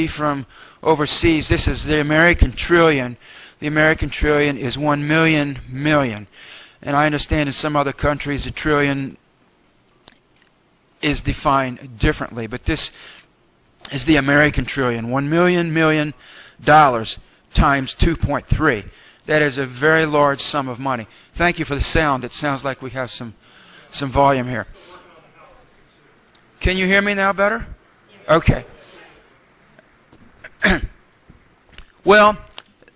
from overseas. This is the American trillion. The American trillion is 1 million million. And I understand in some other countries a trillion is defined differently. But this is the American trillion. 1 million million dollars times 2.3. That is a very large sum of money. Thank you for the sound. It sounds like we have some volume here. Can you hear me now better? Okay. Well,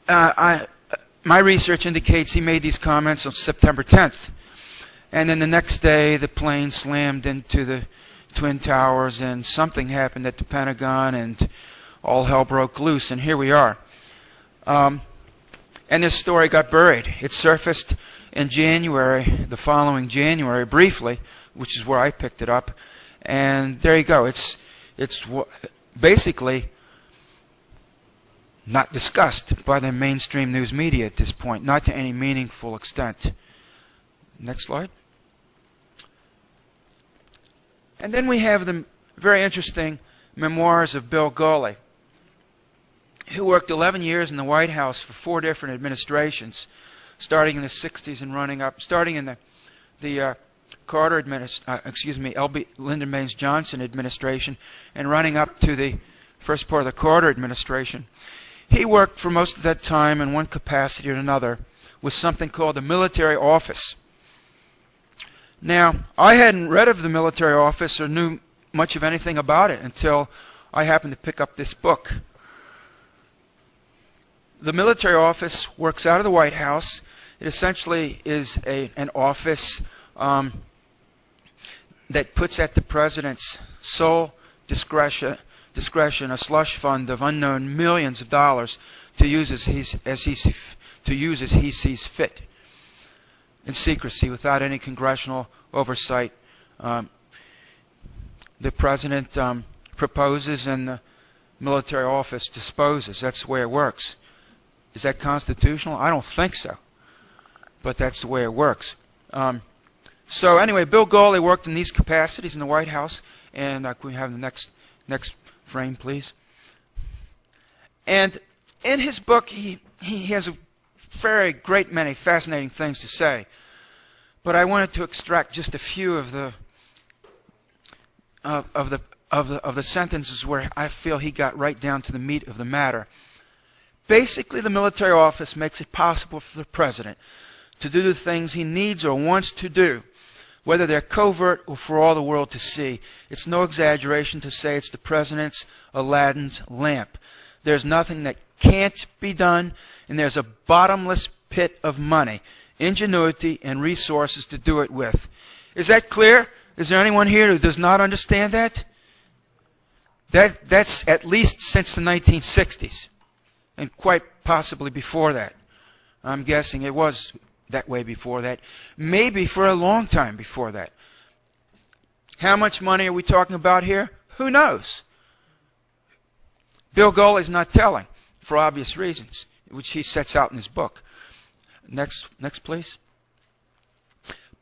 my research indicates he made these comments on September 10th. And then the next day, the plane slammed into the Twin Towers, and something happened at the Pentagon, and all hell broke loose, and here we are. And this story got buried. It surfaced in January, the following January, briefly, which is where I picked it up. And there you go. It's basically not discussed by the mainstream news media at this point, not to any meaningful extent. Next slide. And then we have the very interesting memoirs of Bill Goley, who worked 11 years in the White House for 4 different administrations, starting in the 60s and running up, starting in the Carter Lyndon Baines Johnson administration, and running up to the first part of the Carter administration. He worked for most of that time in one capacity or another with something called the military office. Now, I hadn't read of the military office or knew much of anything about it until I happened to pick up this book. The military office works out of the White House. It essentially is an office that puts at the president's sole discretion a slush fund of unknown millions of dollars to use as he sees fit, in secrecy, without any congressional oversight. The president proposes and the military office disposes. That's the way it works. Is that constitutional? I don't think so, but that's the way it works. So anyway, Bill Goley worked in these capacities in the White House, and can we have the next frame, please? And in his book, he has a very great many fascinating things to say, but I wanted to extract just a few of the sentences where I feel he got right down to the meat of the matter. Basically, the military office makes it possible for the president to do the things he needs or wants to do, whether they're covert or for all the world to see. It's no exaggeration to say it's the president's Aladdin's lamp. There's nothing that can't be done, and there's a bottomless pit of money, ingenuity, and resources to do it with. Is that clear? Is there anyone here who does not understand that? That's at least since the 1960s, and quite possibly before that. I'm guessing it was that way before that. Maybe for a long time before that. How much money are we talking about here? Who knows? Bill Goley's not telling, for obvious reasons, which he sets out in his book. Next please.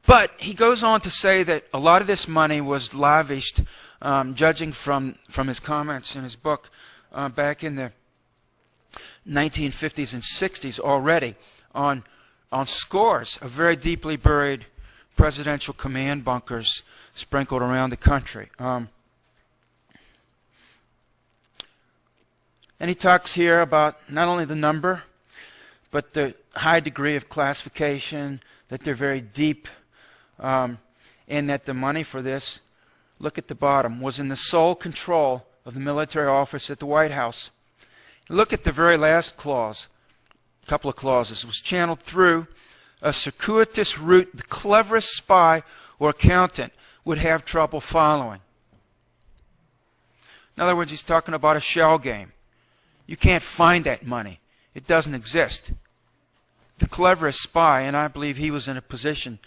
But he goes on to say that a lot of this money was lavished, judging from his comments in his book back in the 1950s and 60s already, on scores of very deeply buried presidential command bunkers sprinkled around the country. And he talks here about not only the number, but the high degree of classification, that they're very deep, and that the money for this, look at the bottom, was in the sole control of the military office at the White House. Look at the very last clause, a couple of clauses. It was channeled through a circuitous route the cleverest spy or accountant would have trouble following. In other words, he's talking about a shell game. You can't find that money. It doesn't exist. The cleverest spy, and I believe he was in a position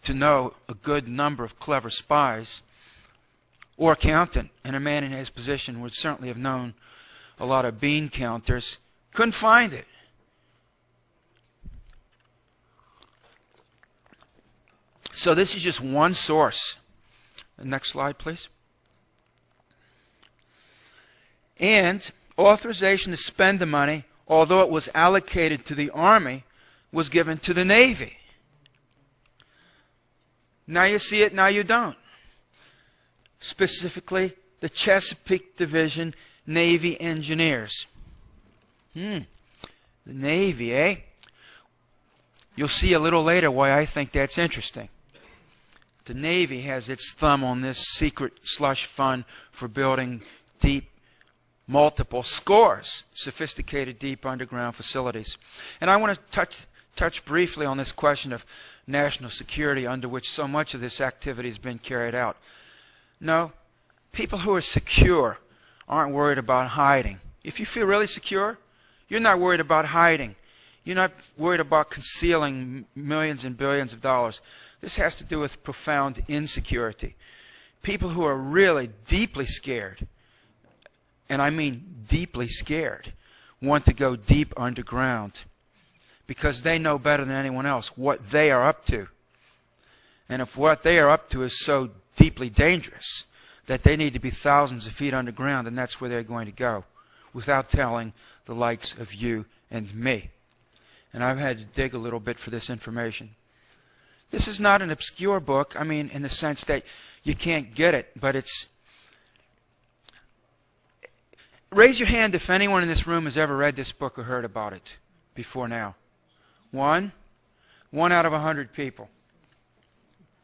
to know a good number of clever spies, or accountant, and a man in his position would certainly have known a lot of bean counters, couldn't find it. So this is just one source. The next slide, please. And authorization to spend the money, although it was allocated to the Army, was given to the Navy. Now you see it, now you don't. Specifically, the Chesapeake Division Navy Engineers. The Navy, eh? You'll see a little later why I think that's interesting. The Navy has its thumb on this secret slush fund for building deep, multiple scores, sophisticated deep underground facilities. And I want to touch briefly on this question of national security under which so much of this activity has been carried out. No, people who are secure aren't worried about hiding. If you feel really secure, you're not worried about hiding. You're not worried about concealing millions and billions of dollars. This has to do with profound insecurity. People who are really deeply scared, and I mean deeply scared, want to go deep underground because they know better than anyone else what they are up to. And if what they are up to is so deeply dangerous that they need to be thousands of feet underground, and that's where they're going to go without telling the likes of you and me. And I've had to dig a little bit for this information. This is not an obscure book, I mean, in the sense that you can't get it, but it's... Raise your hand if anyone in this room has ever read this book or heard about it before now. One out of 100 people.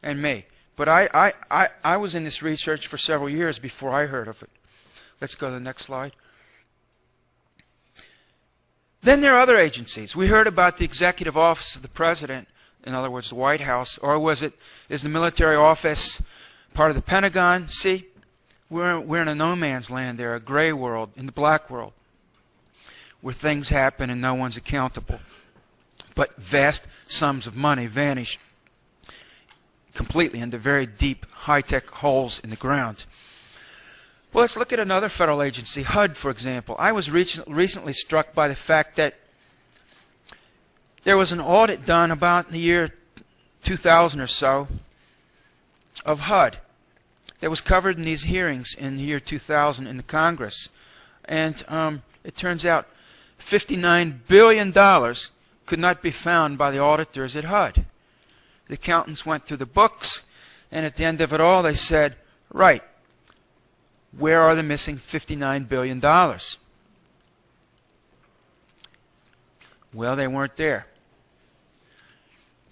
And me. But I was in this research for several years before I heard of it. Let's go to the next slide. Then there are other agencies. We heard about the Executive Office of the President, in other words, the White House, or is the military office part of the Pentagon? See, we're in a no man's land there, a gray world, in the black world, where things happen and no one's accountable. But vast sums of money vanish completely into very deep, high-tech holes in the ground. Well, let's look at another federal agency, HUD, for example. I was recently struck by the fact that there was an audit done about in the year 2000 or so of HUD that was covered in these hearings in the year 2000 in the Congress. And it turns out $59 billion could not be found by the auditors at HUD. The accountants went through the books, and at the end of it all they said, right, where are the missing $59 billion? Well, they weren't there.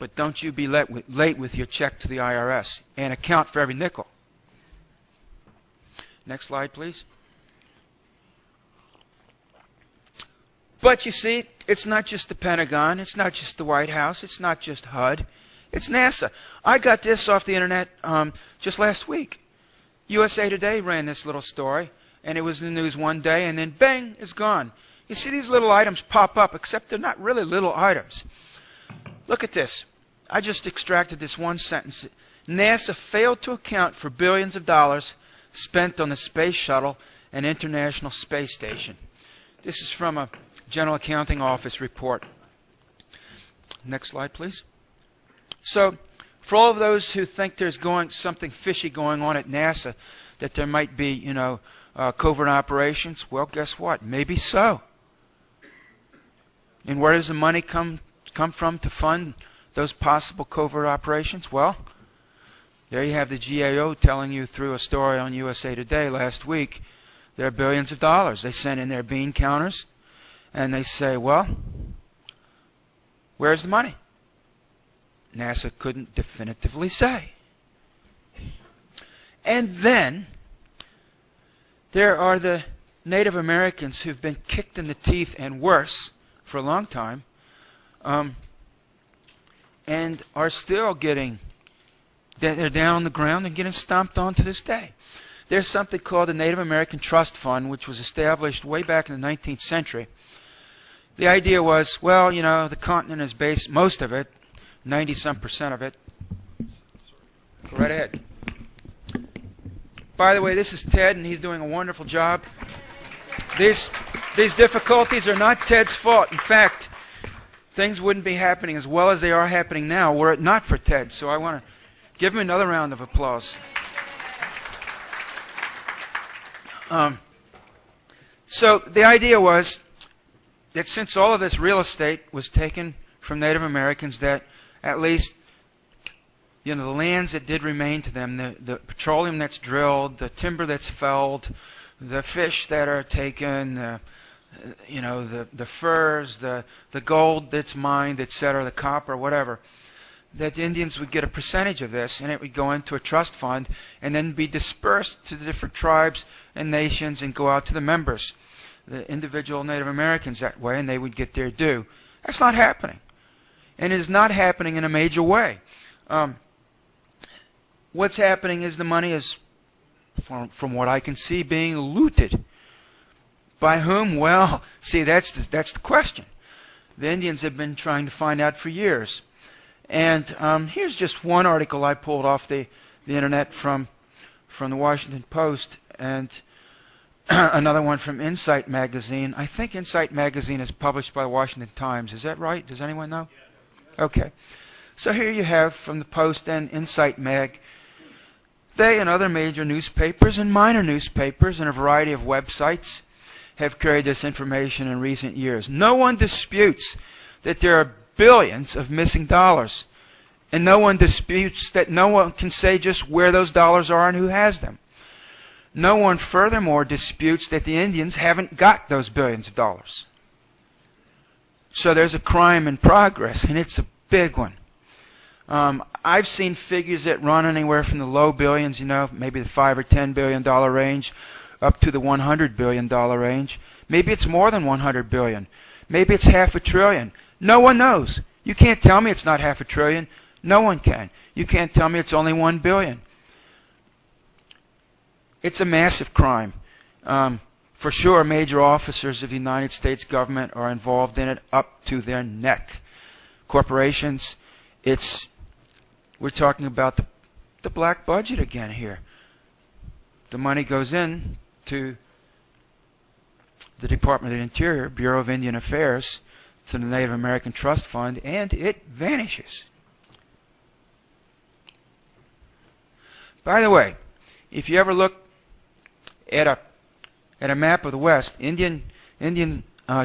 But don't you be late with your check to the IRS and account for every nickel. Next slide, please. But you see, it's not just the Pentagon, it's not just the White House, it's not just HUD, it's NASA. I got this off the internet just last week. USA Today ran this little story, and it was in the news one day, and then bang, it's gone. You see these little items pop up, except they're not really little items. Look at this. I just extracted this one sentence. NASA failed to account for billions of dollars spent on the Space Shuttle and International Space Station. This is from a General Accounting Office report. Next slide, please. So, for all of those who think there's something fishy going on at NASA, that there might be, covert operations, well, guess what? Maybe so. And where does the money come from to fund those possible covert operations? Well, there you have the GAO telling you through a story on USA Today last week, there are billions of dollars. They send in their bean counters, and they say, well, where's the money? NASA couldn't definitively say. And then there are the Native Americans who've been kicked in the teeth and worse for a long time, and are still they're down on the ground and getting stomped on to this day. There's something called the Native American Trust Fund, which was established way back in the 19th century. The idea was, well, the continent is based, most of it, 90-some% of it. Go right ahead. By the way, this is Ted, and he's doing a wonderful job. These difficulties are not Ted's fault. In fact, things wouldn't be happening as well as they are happening now were it not for Ted. So I want to give him another round of applause. So the idea was that since all of this real estate was taken from Native Americans, that at least the lands that did remain to them, the petroleum that's drilled, the timber that's felled, the fish that are taken, the furs, the gold that's mined, etc., the copper, whatever, that the Indians would get a percentage of this, and it would go into a trust fund and then be dispersed to the different tribes and nations and go out to the members, the individual Native Americans that way, and they would get their due. That's not happening. And it is not happening in a major way. What's happening is the money is, from what I can see, being looted. By whom? Well, see, that's the question. The Indians have been trying to find out for years. And here's just one article I pulled off the internet from the Washington Post, and another one from Insight Magazine. I think Insight Magazine is published by the Washington Times. Is that right? Does anyone know? Yes. Okay. So here you have from the Post and Insight Mag. They and other major newspapers and minor newspapers and a variety of websites have carried this information in recent years. No one disputes that there are billions of missing dollars. And no one disputes that no one can say just where those dollars are and who has them. No one furthermore disputes that the Indians haven't got those billions of dollars. So there's a crime in progress, and it's a big one. I've seen figures that run anywhere from the low billions, maybe the $5 or $10 billion range, up to the $100 billion range. Maybe it's more than $100 billion. Maybe it's $500 billion. No one knows. You can't tell me it's not $500 billion. No one can. You can't tell me it's only $1 billion. It's a massive crime. For sure, major officers of the United States government are involved in it up to their neck. Corporations, we're talking about the black budget again here. The money goes in to the Department of the Interior, Bureau of Indian Affairs, to the Native American Trust Fund, and it vanishes. By the way, if you ever look at a map of the West, Indian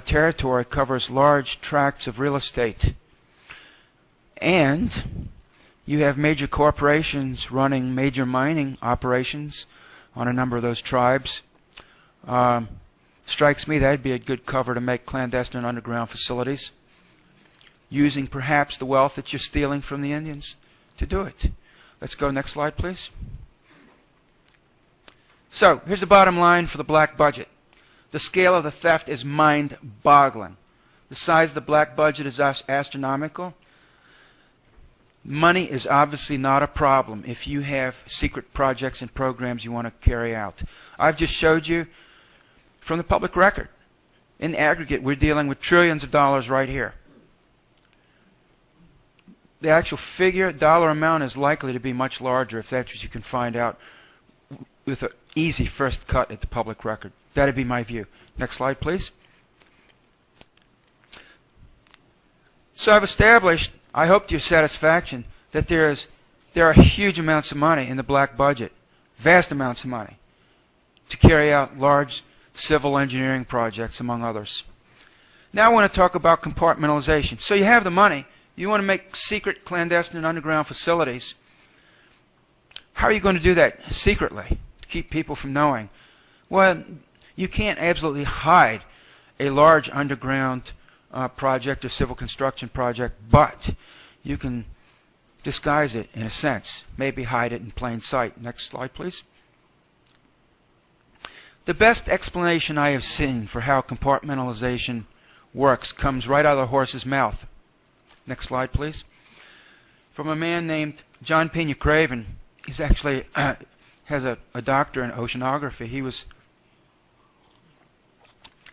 territory covers large tracts of real estate, and you have major corporations running major mining operations on a number of those tribes. Strikes me that'd be a good cover to make clandestine underground facilities, using perhaps the wealth that you're stealing from the Indians to do it. Let's go next slide, please. So here's the bottom line for the black budget. The scale of the theft is mind-boggling. The size of the black budget is astronomical. Money is obviously not a problem if you have secret projects and programs you want to carry out. I've just showed you from the public record. In aggregate, we're dealing with trillions of dollars right here. The actual figure, dollar amount, is likely to be much larger if that's what you can find out with an easy first cut at the public record. That'd be my view. Next slide, please. So I've established, I hope to your satisfaction, that there are huge amounts of money in the black budget, vast amounts of money, to carry out large civil engineering projects, among others. Now I want to talk about compartmentalization. So you have the money. You want to make secret, clandestine, underground facilities. How are you going to do that secretly to keep people from knowing? Well, you can't absolutely hide a large underground project or civil construction project, but you can disguise it in a sense, maybe hide it in plain sight. Next slide, please. The best explanation I have seen for how compartmentalization works comes right out of the horse's mouth. Next slide, please. From a man named John Pena Craven. He's actually has a doctor in oceanography. He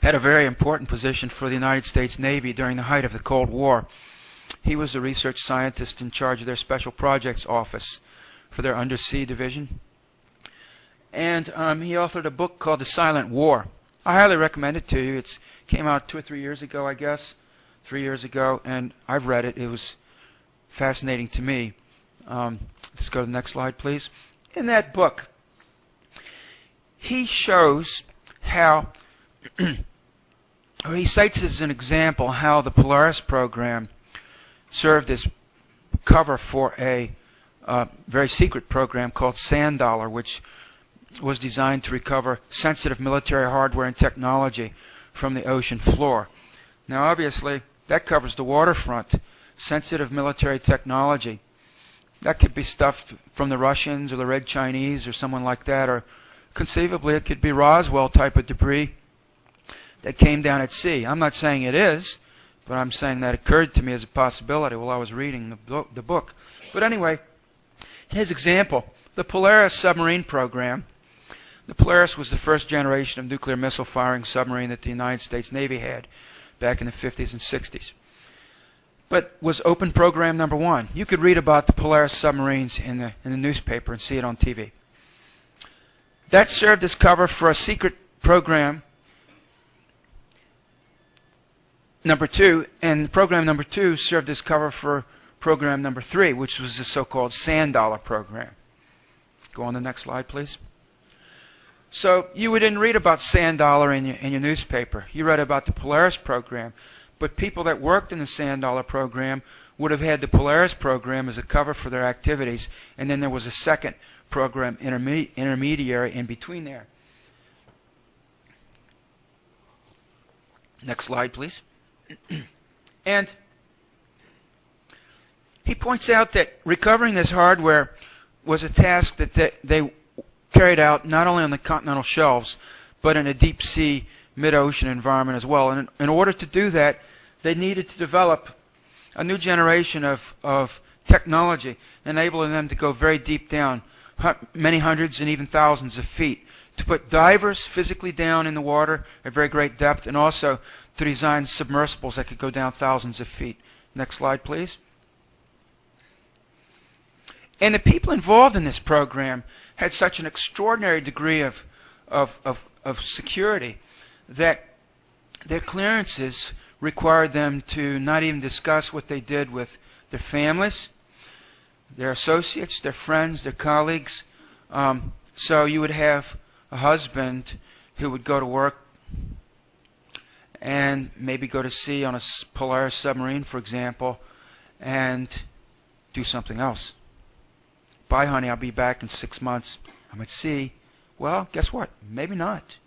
had a very important position for the United States Navy during the height of the Cold War. He was a research scientist in charge of their Special Projects Office for their Undersea Division. And he authored a book called The Silent War. I highly recommend it to you. It came out 2 or 3 years ago, I guess. 3 years ago, and I've read it. It was fascinating to me. Let's go to the next slide, please. In that book, he shows how or he cites as an example how the Polaris program served as cover for a very secret program called Sauder, which was designed to recover sensitive military hardware and technology from the ocean floor. Now, obviously, that covers the waterfront. Sensitive military technology. That could be stuff from the Russians or the Red Chinese or someone like that, or conceivably it could be Roswell type of debris that came down at sea. I'm not saying it is, but I'm saying that occurred to me as a possibility while I was reading the book. But anyway, his example, the Polaris submarine program. The Polaris was the first generation of nuclear missile firing submarine that the United States Navy had back in the 50s and 60s. But was open program number one. You could read about the Polaris submarines in the newspaper and see it on TV. That served as cover for a secret program number two, and program number two served as cover for program number three, which was the so-called Sauder program. Go on the next slide, please. So you didn't read about Sauder in your newspaper. You read about the Polaris program. But people that worked in the Sauder program would have had the Polaris program as a cover for their activities, and then there was a second program intermediary in between there. Next slide, please. And he points out that recovering this hardware was a task that they carried out not only on the continental shelves, but in a deep sea, mid-ocean environment as well. And in order to do that, they needed to develop a new generation of technology, enabling them to go very deep down, many hundreds and even thousands of feet, to put divers physically down in the water at very great depth, and also to design submersibles that could go down thousands of feet. Next slide, please. And the people involved in this program had such an extraordinary degree of security that their clearances required them to not even discuss what they did with their families, their associates, their friends, their colleagues. So you would have a husband who would go to work and maybe go to sea on a Polaris submarine, for example, and do something else. Bye, honey, I'll be back in 6 months. I'm at sea. Well, guess what? Maybe not.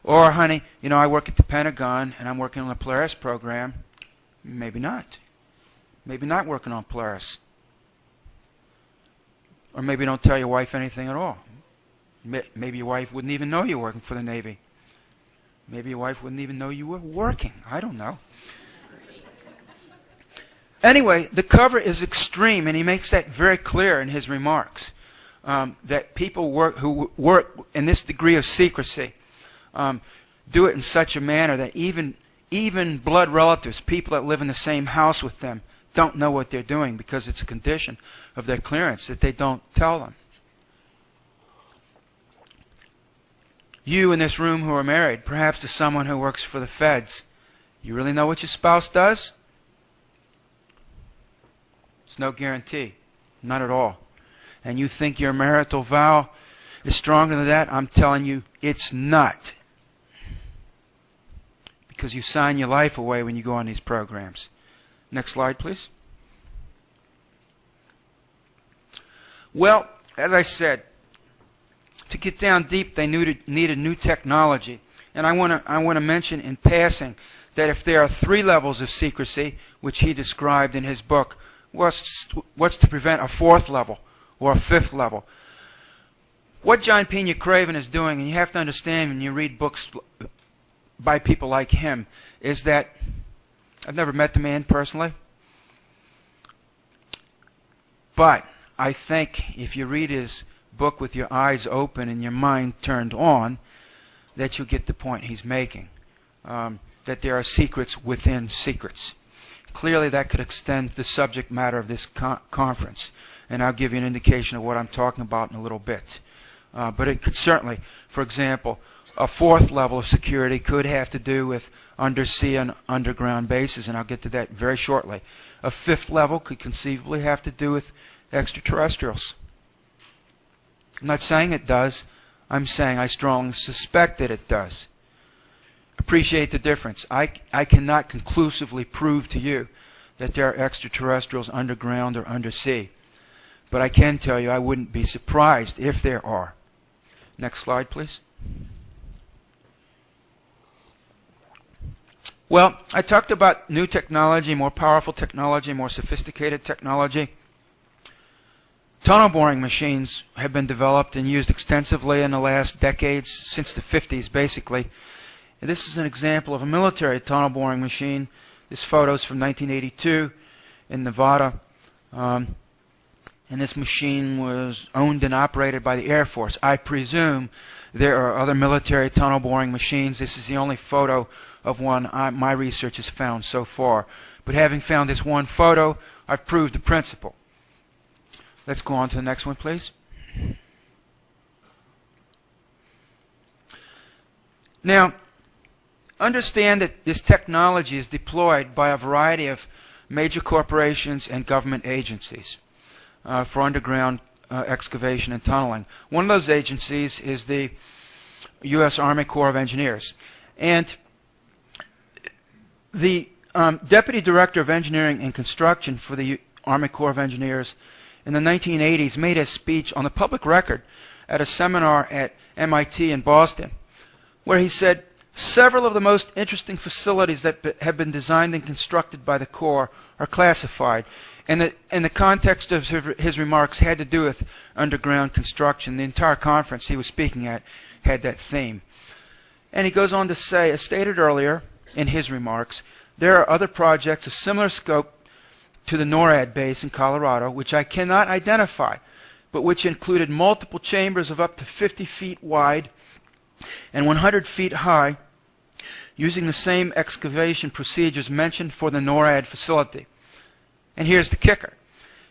Or, honey, you know, I work at the Pentagon and I'm working on the Polaris program. Maybe not. Maybe not working on Polaris. Or maybe don't tell your wife anything at all. Maybe your wife wouldn't even know you're working for the Navy. Maybe your wife wouldn't even know you were working. I don't know. Anyway, the cover is extreme, and he makes that very clear in his remarks, that people who work in this degree of secrecy do it in such a manner that even blood relatives, people that live in the same house with them, don't know what they're doing because it's a condition of their clearance that they don't tell them. You in this room who are married, perhaps to someone who works for the feds, you really know what your spouse does? It's no guarantee. Not at all. And you think your marital vow is stronger than that? I'm telling you, it's not. Because you sign your life away when you go on these programs. Next slide, please. Well, as I said, to get down deep, they needed new technology. And I want to mention in passing that if there are 3 levels of secrecy, which he described in his book, what's to prevent a 4th level or a 5th level? What John Pena Craven is doing, and you have to understand when you read books by people like him, is that I've never met the man personally, but I think if you read his book with your eyes open and your mind turned on, that you'll get the point he's making, that there are secrets within secrets. Clearly, that could extend the subject matter of this conference, and I'll give you an indication of what I'm talking about in a little bit. But it could certainly, for example, a 4th level of security could have to do with undersea and underground bases, and I'll get to that very shortly. A 5th level could conceivably have to do with extraterrestrials. I'm not saying it does. I'm saying I strongly suspect that it does. Appreciate the difference. I cannot conclusively prove to you that there are extraterrestrials underground or undersea. But I can tell you I wouldn't be surprised if there are. Next slide, please. Well, I talked about new technology, more powerful technology, more sophisticated technology. Tunnel boring machines have been developed and used extensively in the last decades, since the 50s basically. And this is an example of a military tunnel boring machine. This photo is from 1982 in Nevada. And this machine was owned and operated by the Air Force. I presume there are other military tunnel boring machines. This is the only photo of one my research has found so far. But having found this one photo, I've proved the principle. Let's go on to the next one, please. Now, understand that this technology is deployed by a variety of major corporations and government agencies for underground excavation and tunneling. One of those agencies is the U.S. Army Corps of Engineers. And the Deputy Director of Engineering and Construction for the Army Corps of Engineers in the 1980s made a speech on the public record at a seminar at MIT in Boston, where he said, several of the most interesting facilities that have been designed and constructed by the Corps are classified. And the context of his remarks had to do with underground construction. The entire conference he was speaking at had that theme. And he goes on to say, as stated earlier in his remarks, there are other projects of similar scope to the NORAD base in Colorado, which I cannot identify, but which included multiple chambers of up to 50 feet wide and 100 feet high, using the same excavation procedures mentioned for the NORAD facility. And here's the kicker.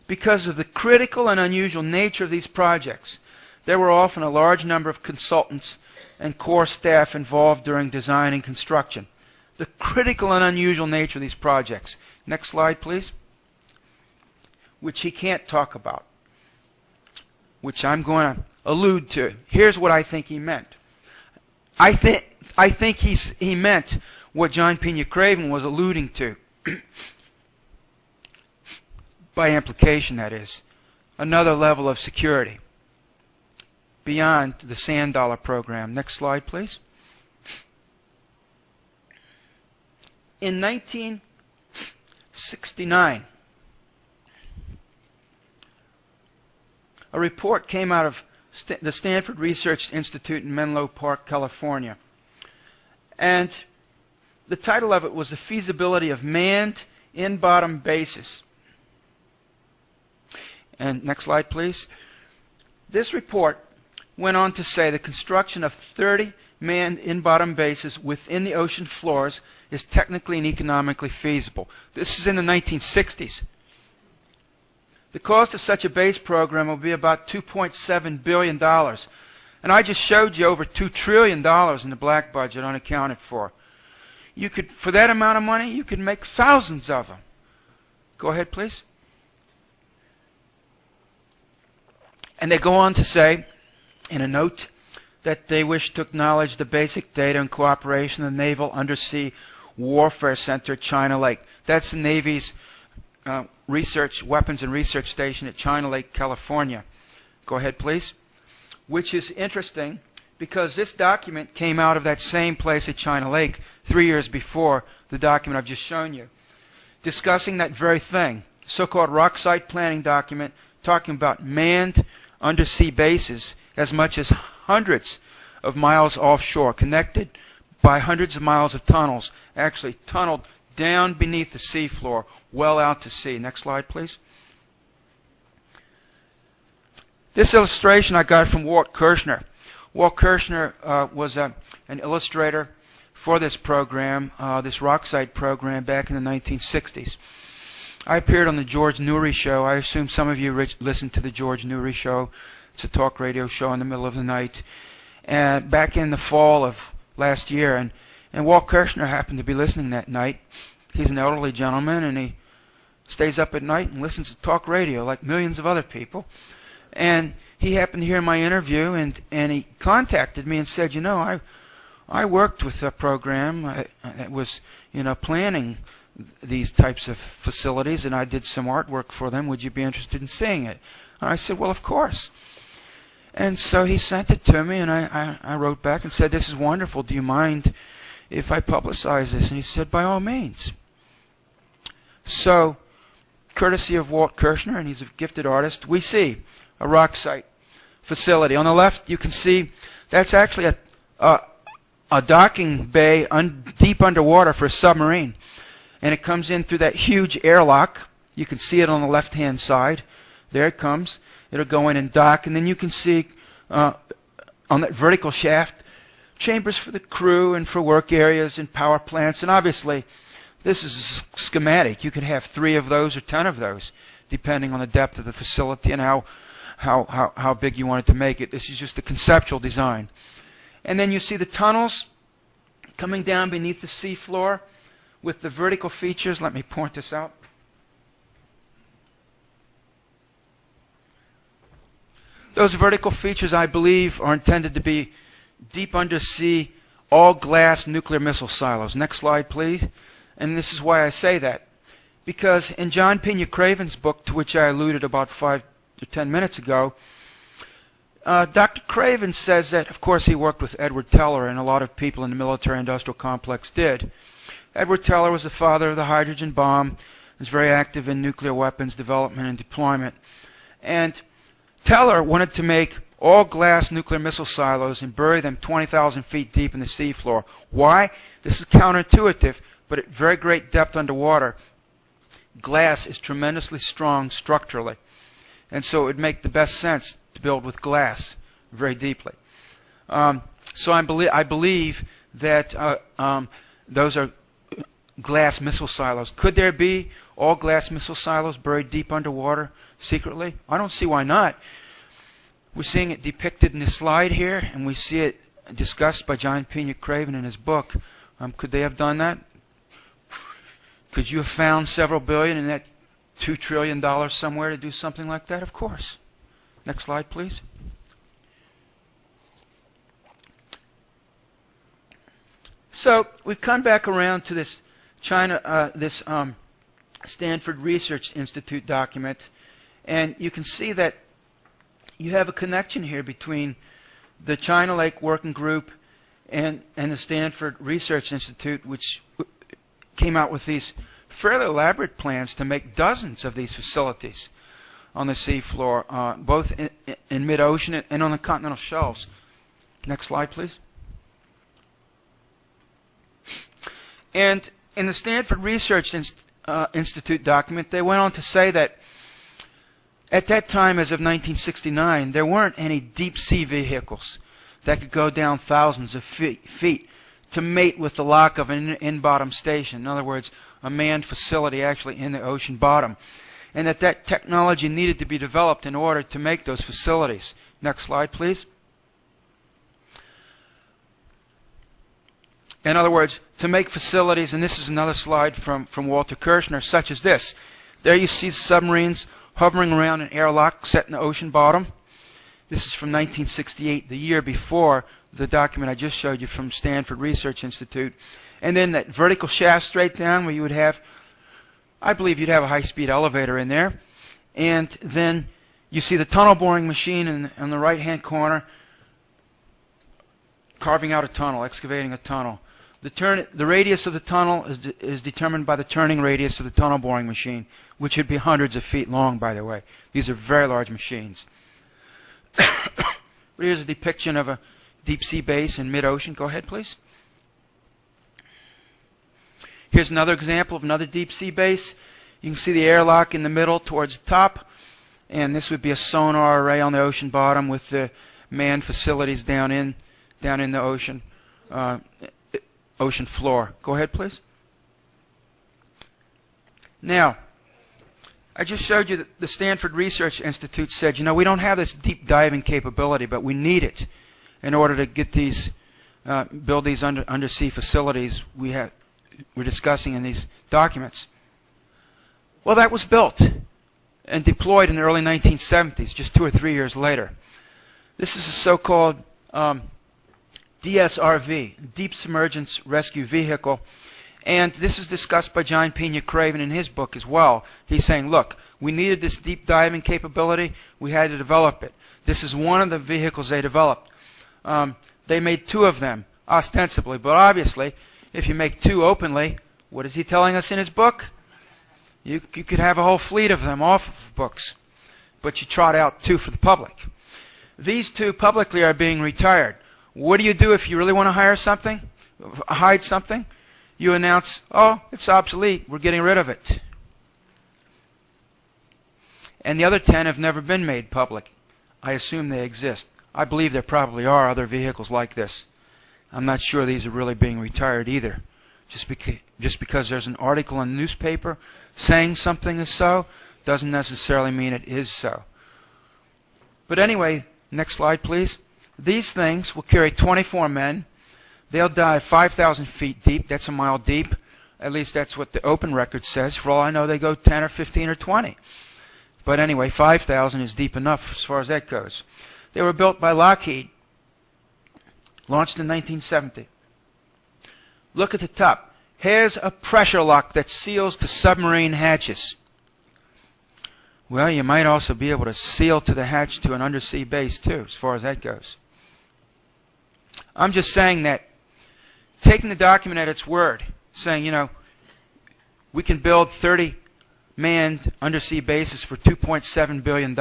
Because of the critical and unusual nature of these projects, there were often a large number of consultants and Corps staff involved during design and construction. The critical and unusual nature of these projects. Next slide, please. Which he can't talk about, which I'm going to allude to. Here's what I think he meant. I think he meant what John Pena Craven was alluding to. By implication, that is. Another level of security beyond the sand dollar program. Next slide, please. In 1969, a report came out of the Stanford Research Institute in Menlo Park, California. And the title of it was The Feasibility of Manned In-Bottom Bases. And next slide, please. This report went on to say the construction of 30 manned in-bottom bases within the ocean floors is technically and economically feasible. This is in the 1960s. The cost of such a base program will be about $2.7 billion. And I just showed you over $2 trillion in the black budget unaccounted for. You could, for that amount of money, you could make thousands of them. Go ahead, please. And they go on to say, in a note, that they wish to acknowledge the basic data and cooperation of the Naval Undersea Warfare Center at China Lake. That's the Navy's weapons and research station at China Lake, California. Go ahead, please. Which is interesting because this document came out of that same place at China Lake 3 years before the document I've just shown you, discussing that very thing, so-called rock site planning document, talking about manned undersea bases as much as hundreds of miles offshore, connected by hundreds of miles of tunnels, actually tunneled down beneath the seafloor, well out to sea. Next slide, please. This illustration I got from Walt Kirshner. Walt Kirshner was an illustrator for this program, this rock site program, back in the 1960s. I appeared on the George Noory Show. I assume some of you listened to the George Noory Show. It's a talk radio show in the middle of the night. And back in the fall of last year, and Walt Kirshner happened to be listening that night. He's an elderly gentleman, and he stays up at night and listens to talk radio like millions of other people. And he happened to hear my interview, and he contacted me and said, you know, I worked with a program that was, you know, planning these types of facilities, and I did some artwork for them. Would you be interested in seeing it? And I said, well, of course. And so he sent it to me, and I wrote back and said, this is wonderful. Do you mind if I publicize this? And he said, by all means. So, courtesy of Walt Kirshner, and he's a gifted artist, we see a rock site facility. On the left, you can see that's actually a docking bay deep underwater for a submarine. And it comes in through that huge airlock. You can see it on the left-hand side. There it comes. It'll go in and dock. And then you can see on that vertical shaft chambers for the crew and for work areas and power plants. And obviously, this is a schematic. You could have 3 of those or 10 of those, depending on the depth of the facility and how big you wanted to make it. This is just a conceptual design. And then you see the tunnels coming down beneath the seafloor with the vertical features. Let me point this out. Those vertical features, I believe, are intended to be deep undersea, all-glass nuclear missile silos. Next slide, please. And this is why I say that. Because in John Pena Craven's book, to which I alluded about 5 or 10 minutes ago, Dr. Craven says that, of course, he worked with Edward Teller, and a lot of people in the military-industrial complex did. Edward Teller was the father of the hydrogen bomb, was very active in nuclear weapons development and deployment. And Teller wanted to make all-glass nuclear missile silos and bury them 20,000 feet deep in the seafloor. Why? This is counterintuitive, but at very great depth underwater, glass is tremendously strong structurally. And so it would make the best sense to build with glass very deeply. So I believe that those are glass missile silos. Could there be all glass missile silos buried deep underwater secretly? I don't see why not. We're seeing it depicted in this slide here, and we see it discussed by John Pena Craven in his book. Could they have done that? Could you have found several billion in that $2 trillion somewhere to do something like that? Of course. Next slide, please. So we've come back around to this Stanford Research Institute document, and you can see that you have a connection here between the China Lake Working Group and the Stanford Research Institute, which came out with these fairly elaborate plans to make dozens of these facilities on the seafloor, both in mid-ocean and on the continental shelves. Next slide, please. And in the Stanford Research Institute document, they went on to say that at that time, as of 1969, there weren't any deep-sea vehicles that could go down thousands of feet to mate with the lock of an in-bottom station. In other words, a manned facility actually in the ocean bottom. And that technology needed to be developed in order to make those facilities. Next slide, please. In other words, to make facilities, and this is another slide from Walter Kirshner, such as this. There you see submarines hovering around an airlock set in the ocean bottom. This is from 1968, the year before the document I just showed you from Stanford Research Institute. And then that vertical shaft straight down where you would have, I believe you'd have a high-speed elevator in there. And then you see the tunnel boring machine in the right-hand corner carving out a tunnel, excavating a tunnel. The radius of the tunnel is determined by the turning radius of the tunnel boring machine, which would be hundreds of feet long, by the way. These are very large machines. Here's a depiction of a deep-sea base in mid-ocean. Go ahead, please. Here's another example of another deep-sea base. You can see the airlock in the middle towards the top, and this would be a sonar array on the ocean bottom with the manned facilities down in the ocean floor. Go ahead, please. Now, I just showed you that the Stanford Research Institute said, you know, we don't have this deep diving capability, but we need it in order to get these, build these undersea facilities we're discussing in these documents. Well, that was built. and deployed in the early 1970s, just 2 or 3 years later. This is a so-called DSRV, Deep Submergence Rescue Vehicle. And this is discussed by John Pena Craven in his book as well. He's saying, look, we needed this deep diving capability. We had to develop it. This is one of the vehicles they developed. They made 2 of them, ostensibly. But obviously, if you make 2 openly, what is he telling us in his book? You could have a whole fleet of them off of books. But you trot out 2 for the public. These 2 publicly are being retired. What do you do if you really want to hide something? You announce, oh, it's obsolete, we're getting rid of it. And the other 10 have never been made public. I assume they exist. I believe there probably are other vehicles like this. I'm not sure these are really being retired either. Just because there's an article in the newspaper saying something is so, doesn't necessarily mean it is so. But anyway, next slide please. These things will carry 24 men. They'll dive 5,000 feet deep. That's a mile deep. At least that's what the open record says. For all I know, they go 10 or 15 or 20. But anyway, 5,000 is deep enough as far as that goes. They were built by Lockheed, launched in 1970. Look at the top. Here's a pressure lock that seals to submarine hatches. Well, you might also be able to seal to the hatch to an undersea base too, as far as that goes. I'm just saying that, taking the document at its word, saying, you know, we can build 30 manned undersea bases for $2.7 billion.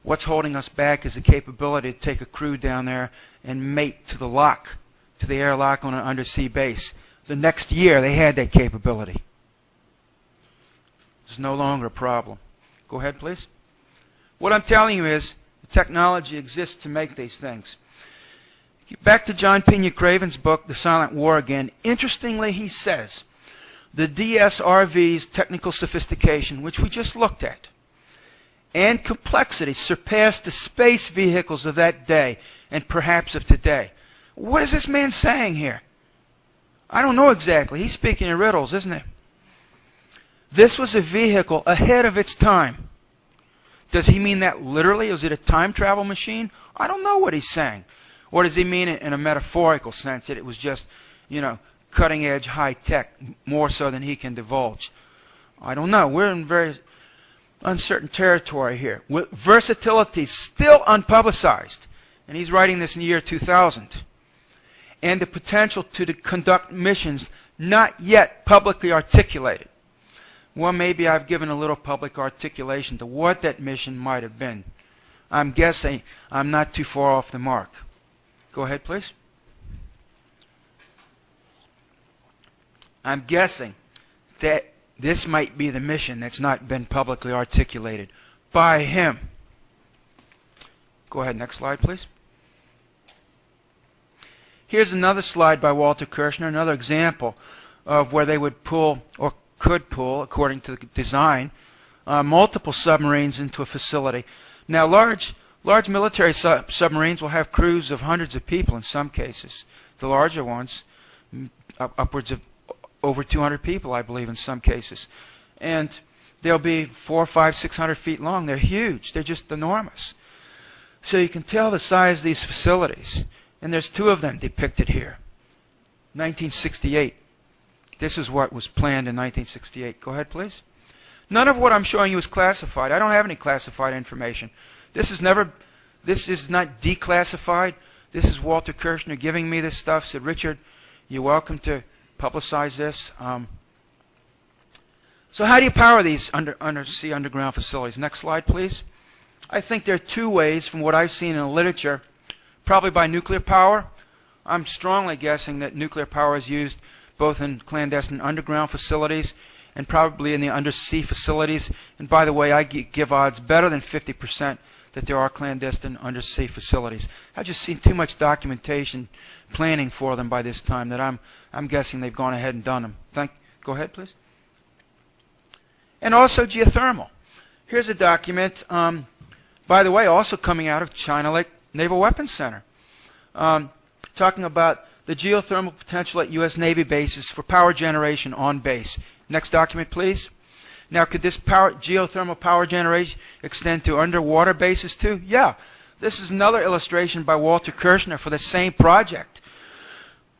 What's holding us back is the capability to take a crew down there and mate to the lock, to the airlock on an undersea base. The next year, they had that capability. It's no longer a problem. Go ahead, please. What I'm telling you is the technology exists to make these things. Back to John Pena Craven's book, The Silent War again. Interestingly, he says, the DSRV's technical sophistication, which we just looked at, and complexity surpassed the space vehicles of that day and perhaps of today. What is this man saying here? I don't know exactly. He's speaking in riddles, isn't he? This was a vehicle ahead of its time. Does he mean that literally? Is it a time travel machine? I don't know what he's saying. Or does he mean it in a metaphorical sense, that it was just, you know, cutting edge, high tech, more so than he can divulge? I don't know. We're in very uncertain territory here. With versatility still unpublicized, and he's writing this in the year 2000, and the potential to conduct missions not yet publicly articulated. Well, maybe I've given a little public articulation to what that mission might have been. I'm guessing I'm not too far off the mark. Go ahead, please. I'm guessing that this might be the mission that's not been publicly articulated by him. Go ahead, next slide, please. Here's another slide by Walter Kirshner, another example of where they would pull, or could pull, according to the design, multiple submarines into a facility. Now, large military submarines will have crews of hundreds of people in some cases. The larger ones, upwards of over 200 people, I believe, in some cases. And they'll be 400, 500, 600 feet long. They're huge. They're just enormous. So you can tell the size of these facilities. And there's 2 of them depicted here. 1968. This is what was planned in 1968. Go ahead, please. None of what I'm showing you is classified. I don't have any classified information. This is not declassified. This is Walter Kirshner giving me this stuff. Said, Richard, you're welcome to publicize this. So how do you power these undersea underground facilities? Next slide, please. I think there are 2 ways from what I've seen in the literature. Probably by nuclear power. I'm strongly guessing that nuclear power is used both in clandestine underground facilities and probably in the undersea facilities. And by the way, I give odds better than 50% that there are clandestine undersea facilities. I've just seen too much documentation planning for them by this time that I'm guessing they've gone ahead and done them. Go ahead, please. And also geothermal. Here's a document, by the way, also coming out of China Lake Naval Weapons Center, talking about the geothermal potential at U.S. Navy bases for power generation on base. Next document, please. Now, could this geothermal power generation extend to underwater bases too? Yeah. This is another illustration by Walter Kirshner for the same project,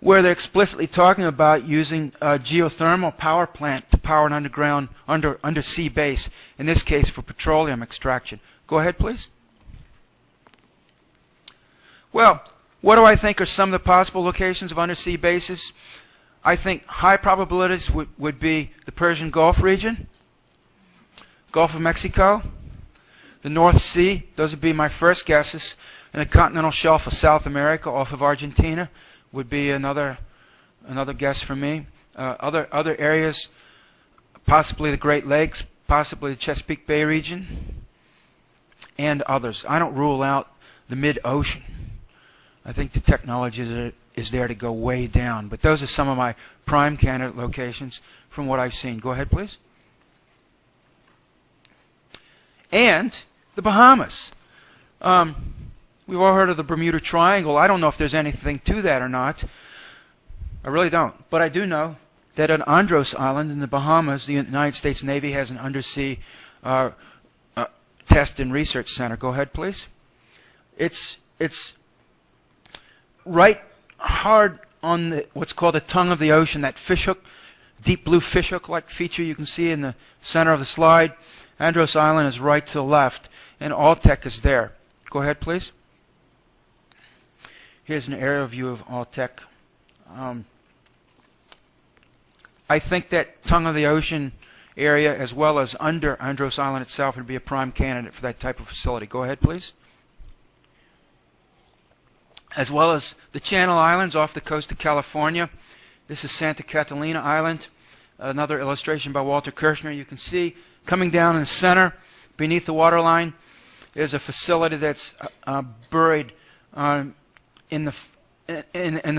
where they're explicitly talking about using a geothermal power plant to power an undersea base, in this case for petroleum extraction. Go ahead, please. Well, what do I think are some of the possible locations of undersea bases? I think high probabilities would be the Persian Gulf region, Gulf of Mexico, the North Sea. Those would be my first guesses. And the continental shelf of South America off of Argentina would be another guess for me. Other areas, possibly the Great Lakes, possibly the Chesapeake Bay region, and others. I don't rule out the mid-ocean. I think the technology is there to go way down. But those are some of my prime candidate locations from what I've seen. Go ahead, please. And the Bahamas. We've all heard of the Bermuda Triangle. I don't know if there's anything to that or not. I really don't. But I do know that at Andros Island in the Bahamas, the United States Navy has an undersea test and research center. Go ahead, please. It's right hard on what's called the tongue of the ocean, that fishhook, deep blue fishhook-like feature you can see in the center of the slide. Andros Island is right to the left, and Alltech is there. Go ahead, please. Here's an aerial view of Alltech. I think that tongue of the ocean area, as well as under Andros Island itself, would be a prime candidate for that type of facility. Go ahead, please. As well as the Channel Islands off the coast of California. This is Santa Catalina Island, another illustration by Walter Kirshner. You can see coming down in the center, beneath the waterline, is a facility that's buried in the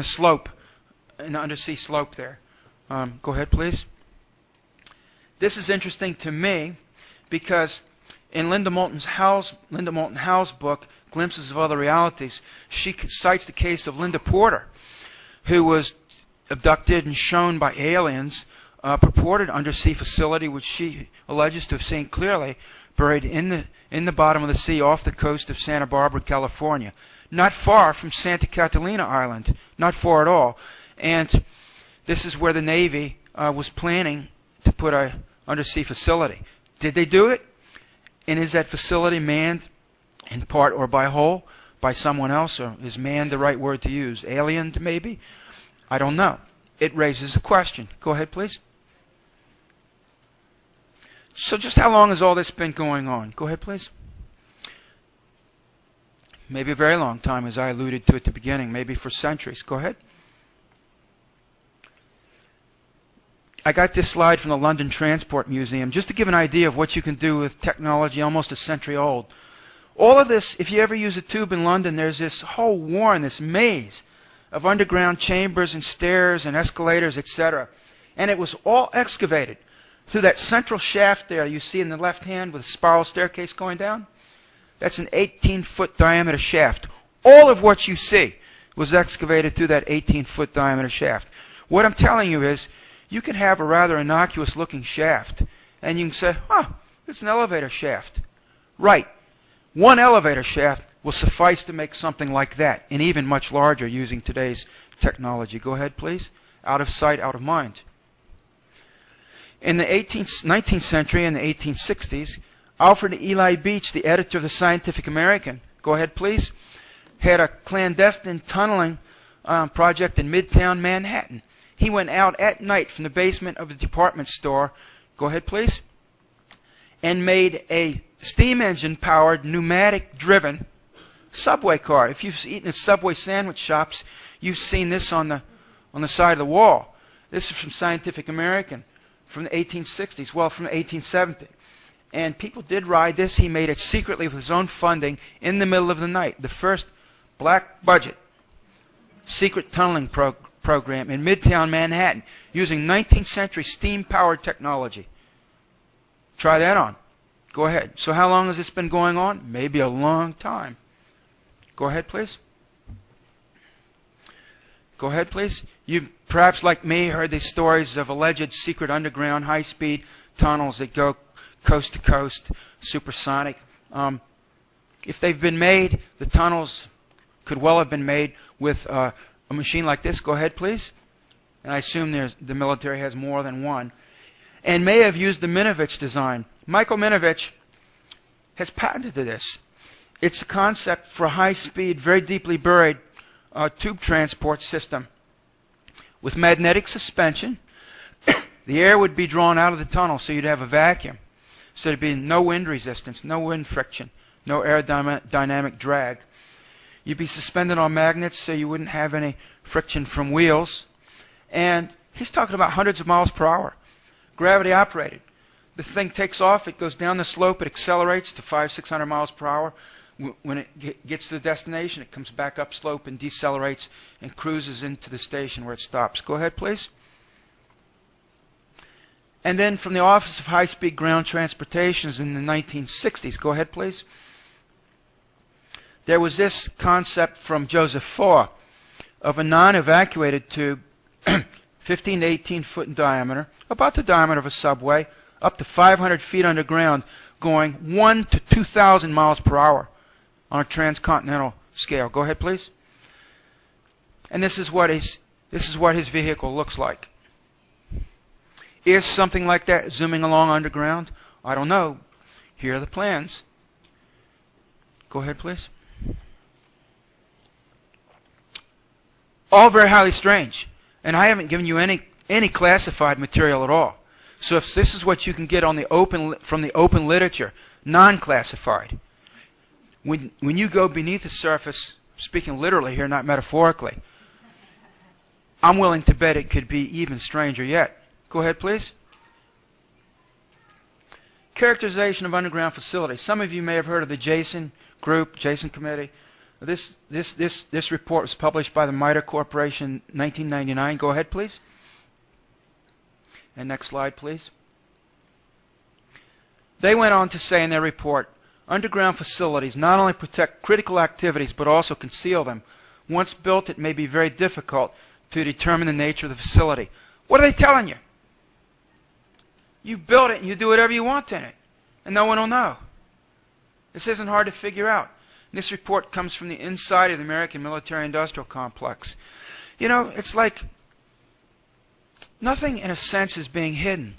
slope, in the undersea slope there. Go ahead, please. This is interesting to me because in Linda Moulton Howe's book, Glimpses of Other Realities, she cites the case of Linda Porter, who was abducted and shown by aliens a purported undersea facility which she alleges to have seen clearly buried in the bottom of the sea off the coast of Santa Barbara, California, not far from Santa Catalina Island, not far at all. And this is where the Navy was planning to put a undersea facility. Did they do it? And is that facility manned in part or by whole by someone else? Or is manned the right word to use? Alien, maybe? I don't know. It raises a question. Go ahead, please. So just how long has all this been going on? Go ahead, please. Maybe a very long time, as I alluded to at the beginning. Maybe for centuries. Go ahead. I got this slide from the London Transport Museum just to give an idea of what you can do with technology almost a century old. All of this, if you ever use a tube in London, there's this whole warren, this maze of underground chambers and stairs and escalators, etc. And it was all excavated through that central shaft there you see in the left hand with a spiral staircase going down. That's an 18-foot diameter shaft. All of what you see was excavated through that 18-foot diameter shaft. What I'm telling you is you can have a rather innocuous looking shaft and you can say, it's an elevator shaft. Right. One elevator shaft will suffice to make something like that, and even much larger using today's technology. Go ahead, please. Out of sight, out of mind. In the 19th century and the 1860s, Alfred Eli Beach, the editor of the Scientific American, go ahead, please, had a clandestine tunneling project in Midtown Manhattan. He went out at night from the basement of the department store, go ahead, please, and made a steam engine powered, pneumatic driven subway car. If you've eaten at Subway sandwich shops, you've seen this on the side of the wall. This is from Scientific American from the 1860s, well, from 1870. And people did ride this. He made it secretly with his own funding in the middle of the night. The first black budget secret tunneling program in Midtown Manhattan using 19th century steam powered technology. Try that on. Go ahead. So how long has this been going on? Maybe a long time. Go ahead, please. Go ahead, please. You've perhaps, like me, heard these stories of alleged secret underground high-speed tunnels that go coast to coast, supersonic. If they've been made, the tunnels could well have been made with a machine like this. Go ahead, please. And I assume the military has more than one. And may have used the Minovich design. Michael Minovich has patented this. It's a concept for a high-speed, very deeply buried tube transport system with magnetic suspension. The air would be drawn out of the tunnel, so you'd have a vacuum. So there'd be no wind resistance, no wind friction, no aerodynamic drag. You'd be suspended on magnets, so you wouldn't have any friction from wheels. And he's talking about hundreds of miles per hour. Gravity operated. The thing takes off, it goes down the slope, it accelerates to 500-600 miles per hour. When it gets to the destination, it comes back up slope and decelerates and cruises into the station where it stops. Go ahead, please. And then from the Office of High-Speed Ground Transportations in the 1960s, go ahead, please. There was this concept from Joseph Faw of a non-evacuated tube 15 to 18 foot in diameter, about the diameter of a subway, up to 500 feet underground, going 1 to 2,000 miles per hour on a transcontinental scale. Go ahead, please. And this is what his vehicle looks like. Is something like that zooming along underground? I don't know. Here are the plans. Go ahead, please. All very highly strange. And I haven't given you any classified material at all. So if this is what you can get on from the open literature, non-classified, when you go beneath the surface, speaking literally here, not metaphorically, I'm willing to bet it could be even stranger yet. Go ahead, please. Characterization of underground facilities. Some of you may have heard of the Jason Group, Jason Committee. This report was published by the MITRE Corporation in 1999. Go ahead, please. And next slide, please. They went on to say in their report, underground facilities not only protect critical activities but also conceal them. Once built, it may be very difficult to determine the nature of the facility. What are they telling you? You build it and you do whatever you want in it, and no one will know. This isn't hard to figure out. This report comes from the inside of the American military-industrial complex. You know, it's like nothing in a sense is being hidden.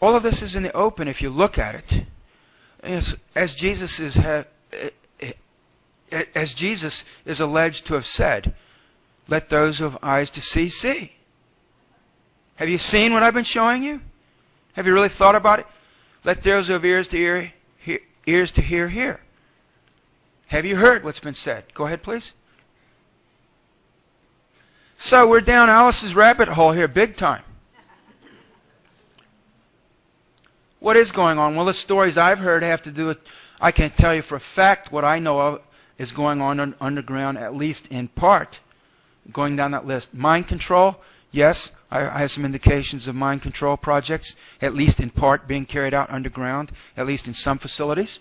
All of this is in the open if you look at it. As Jesus is alleged to have said, let those who have eyes to see, see. Have you seen what I've been showing you? Have you really thought about it? Let those who have ears to hear, hear. Have you heard what's been said? Go ahead, please. So we're down Alice's rabbit hole here, big time. What is going on? Well, the stories I've heard have to do with, I can't tell you for a fact what I know of is going on underground, at least in part. Going down that list. Mind control, yes, I have some indications of mind control projects, at least in part, being carried out underground, at least in some facilities.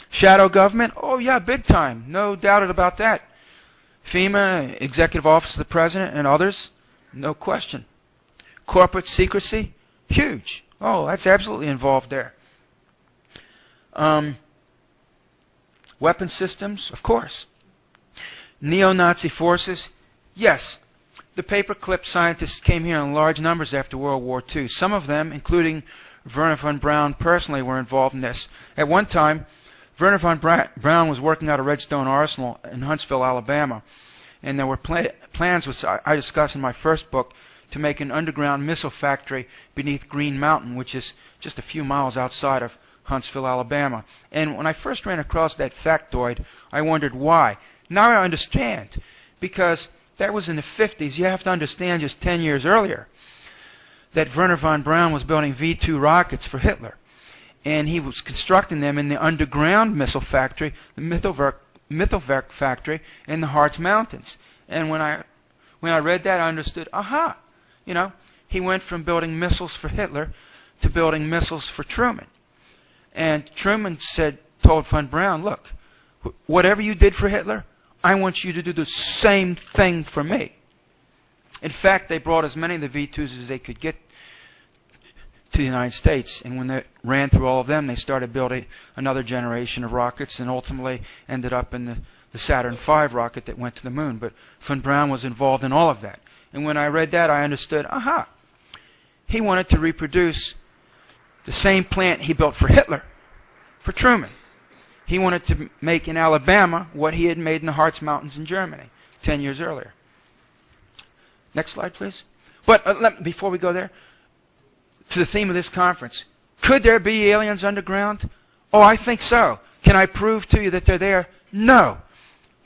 Shadow government, oh yeah, big time, no doubt about that. FEMA, Executive Office of the President, and others, no question. Corporate secrecy, huge. Oh, that's absolutely involved there. Weapon systems, of course. Neo-Nazi forces, yes. The paperclip scientists came here in large numbers after World War II. Some of them, including Werner von Braun personally, were involved in this. At one time, Werner von Braun was working out a Redstone Arsenal in Huntsville, Alabama. And there were plans, which I discuss in my first book, to make an underground missile factory beneath Green Mountain, which is just a few miles outside of Huntsville, Alabama. And when I first ran across that factoid, I wondered why. Now I understand, because that was in the 50s. You have to understand just 10 years earlier that Werner von Braun was building V-2 rockets for Hitler. And he was constructing them in the underground missile factory, the Mittelwerk factory in the Harz Mountains. And when I read that, I understood, aha, you know, he went from building missiles for Hitler to building missiles for Truman. And Truman told von Braun, look, whatever you did for Hitler, I want you to do the same thing for me. In fact, they brought as many of the V-2s as they could get to the United States. And when they ran through all of them, they started building another generation of rockets and ultimately ended up in the Saturn V rocket that went to the moon. But von Braun was involved in all of that. And when I read that, I understood, aha, he wanted to reproduce the same plant he built for Hitler, for Truman. He wanted to make in Alabama what he had made in the Harz Mountains in Germany 10 years earlier. Next slide, please. But before we go there, to the theme of this conference, could there be aliens underground? Oh, I think so. Can I prove to you that they're there? No.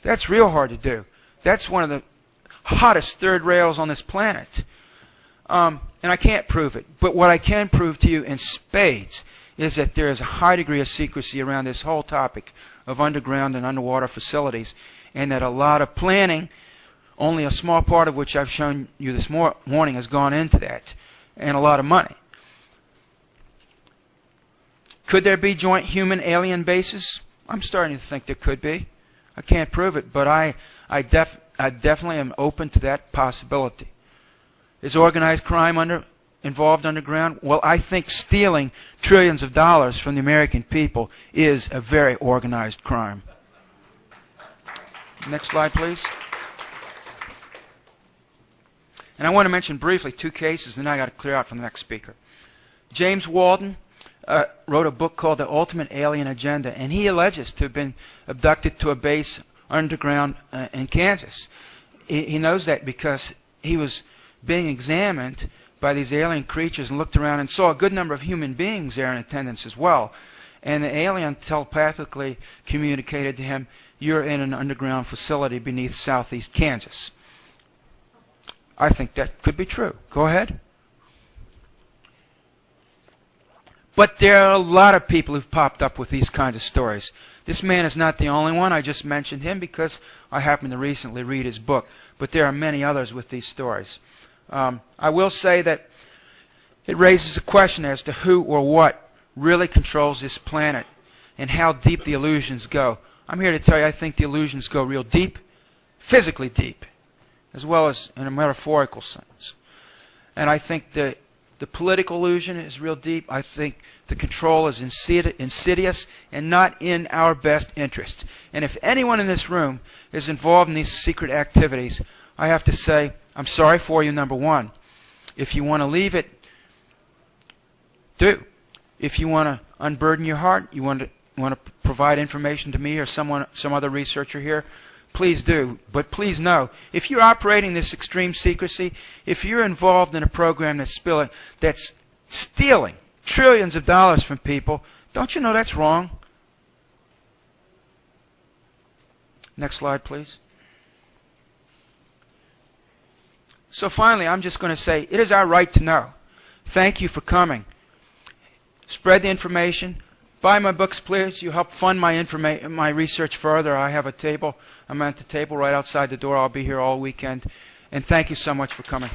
That's real hard to do. That's one of the hottest third rails on this planet. And I can't prove it. But what I can prove to you in spades is that there is a high degree of secrecy around this whole topic of underground and underwater facilities, and that a lot of planning, only a small part of which I've shown you this morning, has gone into that, and a lot of money. Could there be joint human-alien bases? I'm starting to think there could be. I can't prove it, but I definitely am open to that possibility. Is organized crime involved underground? Well, I think stealing trillions of dollars from the American people is a very organized crime. Next slide, please. And I want to mention briefly two cases, and then I got to clear out from the next speaker. James Walden wrote a book called The Ultimate Alien Agenda, and he alleges to have been abducted to a base underground in Kansas. He knows that because he was being examined by these alien creatures and looked around and saw a good number of human beings there in attendance as well. And the alien telepathically communicated to him, "You're in an underground facility beneath southeast Kansas." I think that could be true. Go ahead. But there are a lot of people who've popped up with these kinds of stories. This man is not the only one. I just mentioned him because I happened to recently read his book. But there are many others with these stories. I will say that it raises a question as to who or what really controls this planet and how deep the illusions go. I'm here to tell you I think the illusions go real deep, physically deep, as well as in a metaphorical sense. And I think the political illusion is real deep. I think the control is insidious and not in our best interest. And if anyone in this room is involved in these secret activities, I have to say, I'm sorry for you, number one. If you want to leave it, do. If you want to unburden your heart, you want to provide information to me or some other researcher here, please do. But please know, if you're operating this extreme secrecy, if you're involved in a program that's stealing trillions of dollars from people, don't you know that's wrong? Next slide, please. So finally, I'm just going to say, it is our right to know. Thank you for coming. Spread the information. Buy my books, please. You help fund my research further. I have a table. I'm at the table right outside the door. I'll be here all weekend. And thank you so much for coming.